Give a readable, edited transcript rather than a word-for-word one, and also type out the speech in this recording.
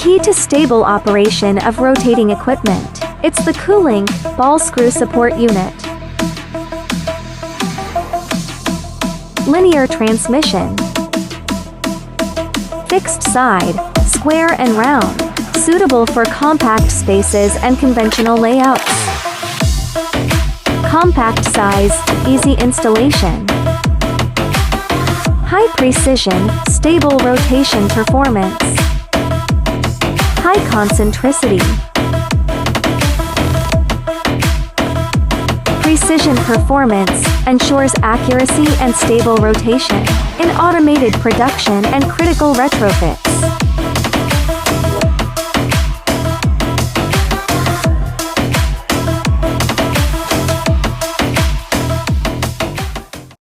Key to stable operation of rotating equipment. It's the cooling ball screw support unit. Linear transmission. Fixed side, square and round, suitable for compact spaces and conventional layouts. Compact size, easy installation. High precision, stable rotation performance. High concentricity. Precision performance ensures accuracy and stable rotation in automated production and critical retrofits.